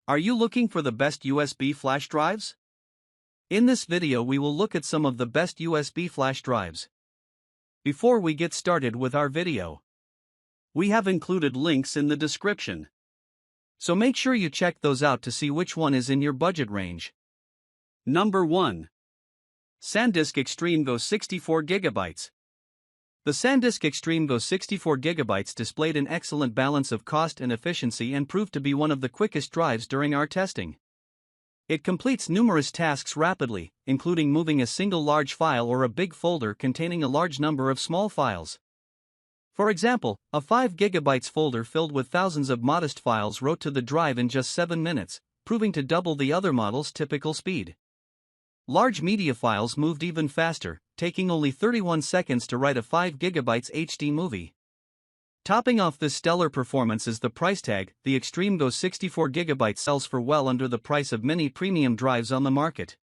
Are you looking for the best USB flash drives? In this video we will look at some of the best USB flash drives. Before we get started with our video, we have included links in the description. So make sure you check those out to see which one is in your budget range. Number 1. SanDisk Extreme Go 64GB. The SanDisk Extreme Go 64GB displayed an excellent balance of cost and efficiency and proved to be one of the quickest drives during our testing. It completes numerous tasks rapidly, including moving a single large file or a big folder containing a large number of small files. For example, a 5GB folder filled with thousands of modest files wrote to the drive in just 7 minutes, proving to double the other model's typical speed. Large media files moved even faster, taking only 31 seconds to write a 5GB HD movie. Topping off this stellar performance is the price tag. The Extreme Go 64GB sells for well under the price of many premium drives on the market.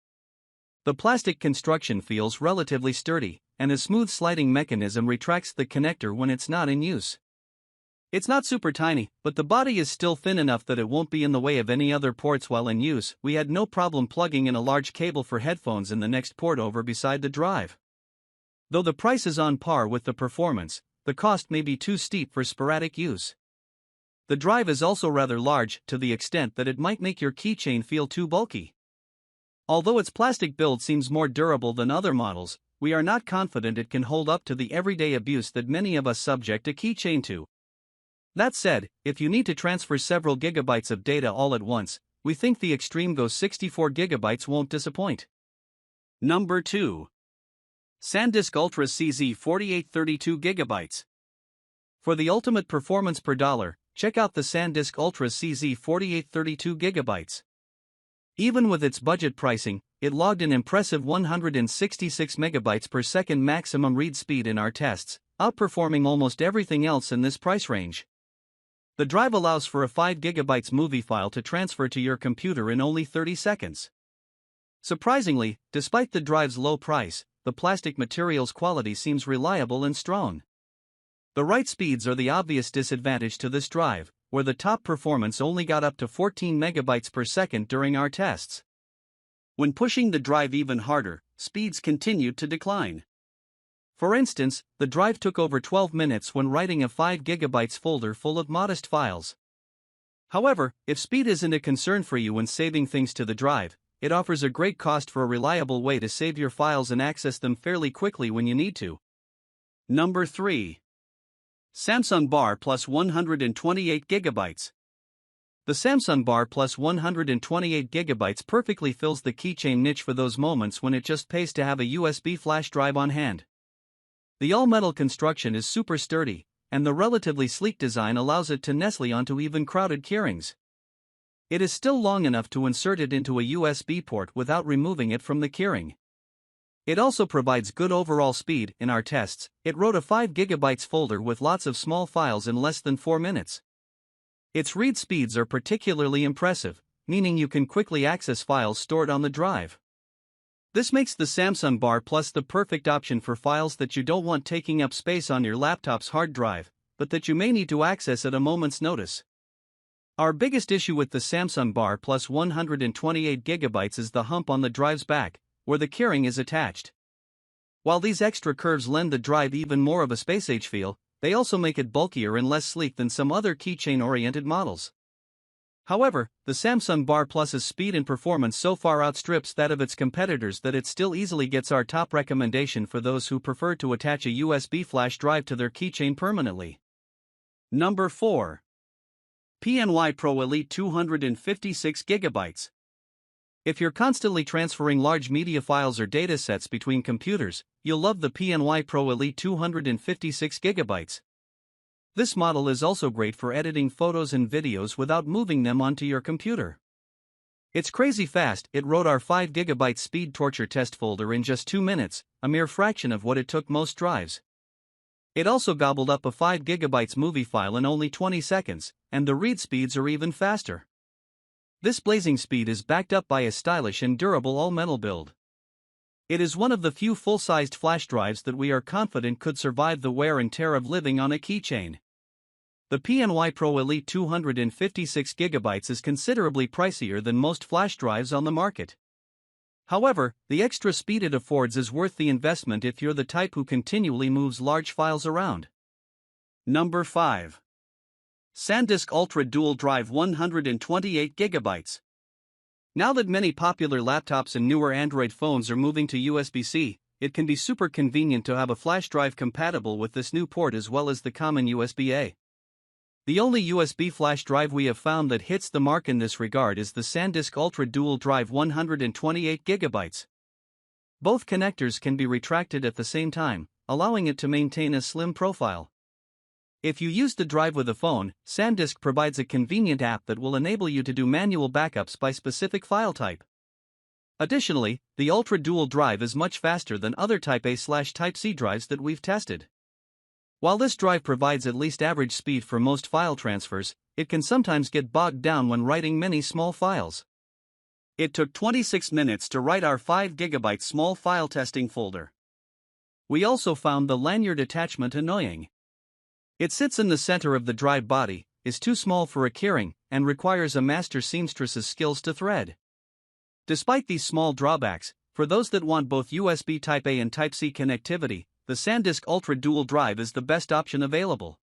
The plastic construction feels relatively sturdy, and a smooth sliding mechanism retracts the connector when it's not in use. It's not super tiny, but the body is still thin enough that it won't be in the way of any other ports while in use. We had no problem plugging in a large cable for headphones in the next port over beside the drive. Though the price is on par with the performance, the cost may be too steep for sporadic use. The drive is also rather large, to the extent that it might make your keychain feel too bulky. Although its plastic build seems more durable than other models, we are not confident it can hold up to the everyday abuse that many of us subject a keychain to. That said, if you need to transfer several gigabytes of data all at once, we think the Extreme Go 64GB won't disappoint. Number 2. SanDisk Ultra CZ48 32GB. For the ultimate performance per dollar, check out the SanDisk Ultra CZ48 32GB. Even with its budget pricing, it logged an impressive 166 megabytes per second maximum read speed in our tests, outperforming almost everything else in this price range. The drive allows for a 5GB movie file to transfer to your computer in only 30 seconds. Surprisingly, despite the drive's low price, the plastic material's quality seems reliable and strong. The write speeds are the obvious disadvantage to this drive, where the top performance only got up to 14 megabytes per second during our tests. When pushing the drive even harder, speeds continued to decline. For instance, the drive took over 12 minutes when writing a 5GB folder full of modest files. However, if speed isn't a concern for you when saving things to the drive, it offers a great cost for a reliable way to save your files and access them fairly quickly when you need to. Number 3. Samsung Bar Plus 128GB. The Samsung Bar Plus 128GB perfectly fills the keychain niche for those moments when it just pays to have a USB flash drive on hand. The all-metal construction is super sturdy, and the relatively sleek design allows it to nestle onto even crowded keyrings. It is still long enough to insert it into a USB port without removing it from the keyring. It also provides good overall speed. In our tests, it wrote a 5GB folder with lots of small files in less than 4 minutes. Its read speeds are particularly impressive, meaning you can quickly access files stored on the drive. This makes the Samsung Bar Plus the perfect option for files that you don't want taking up space on your laptop's hard drive, but that you may need to access at a moment's notice. Our biggest issue with the Samsung Bar Plus 128GB is the hump on the drive's back, where the keyring is attached. While these extra curves lend the drive even more of a space-age feel, they also make it bulkier and less sleek than some other keychain-oriented models. However, the Samsung Bar Plus's speed and performance so far outstrips that of its competitors that it still easily gets our top recommendation for those who prefer to attach a USB flash drive to their keychain permanently. Number 4. PNY Pro Elite 256GB. If you're constantly transferring large media files or datasets between computers, you'll love the PNY Pro Elite 256GB. This model is also great for editing photos and videos without moving them onto your computer. It's crazy fast. It wrote our 5GB speed torture test folder in just 2 minutes, a mere fraction of what it took most drives. It also gobbled up a 5GB movie file in only 20 seconds, and the read speeds are even faster. This blazing speed is backed up by a stylish and durable all-metal build. It is one of the few full-sized flash drives that we are confident could survive the wear and tear of living on a keychain. The PNY Pro Elite 256GB is considerably pricier than most flash drives on the market. However, the extra speed it affords is worth the investment if you're the type who continually moves large files around. Number 5. SanDisk Ultra Dual Drive 128GB. Now that many popular laptops and newer Android phones are moving to USB-C, it can be super convenient to have a flash drive compatible with this new port as well as the common USB-A. The only USB flash drive we have found that hits the mark in this regard is the SanDisk Ultra Dual Drive 128GB. Both connectors can be retracted at the same time, allowing it to maintain a slim profile. If you use the drive with a phone, SanDisk provides a convenient app that will enable you to do manual backups by specific file type. Additionally, the Ultra Dual Drive is much faster than other Type A/Type C drives that we've tested. While this drive provides at least average speed for most file transfers, it can sometimes get bogged down when writing many small files. It took 26 minutes to write our 5GB small file testing folder. We also found the lanyard attachment annoying. It sits in the center of the drive body, is too small for a keyring, and requires a master seamstress's skills to thread. Despite these small drawbacks, for those that want both USB Type A and Type C connectivity, the SanDisk Ultra Dual Drive is the best option available.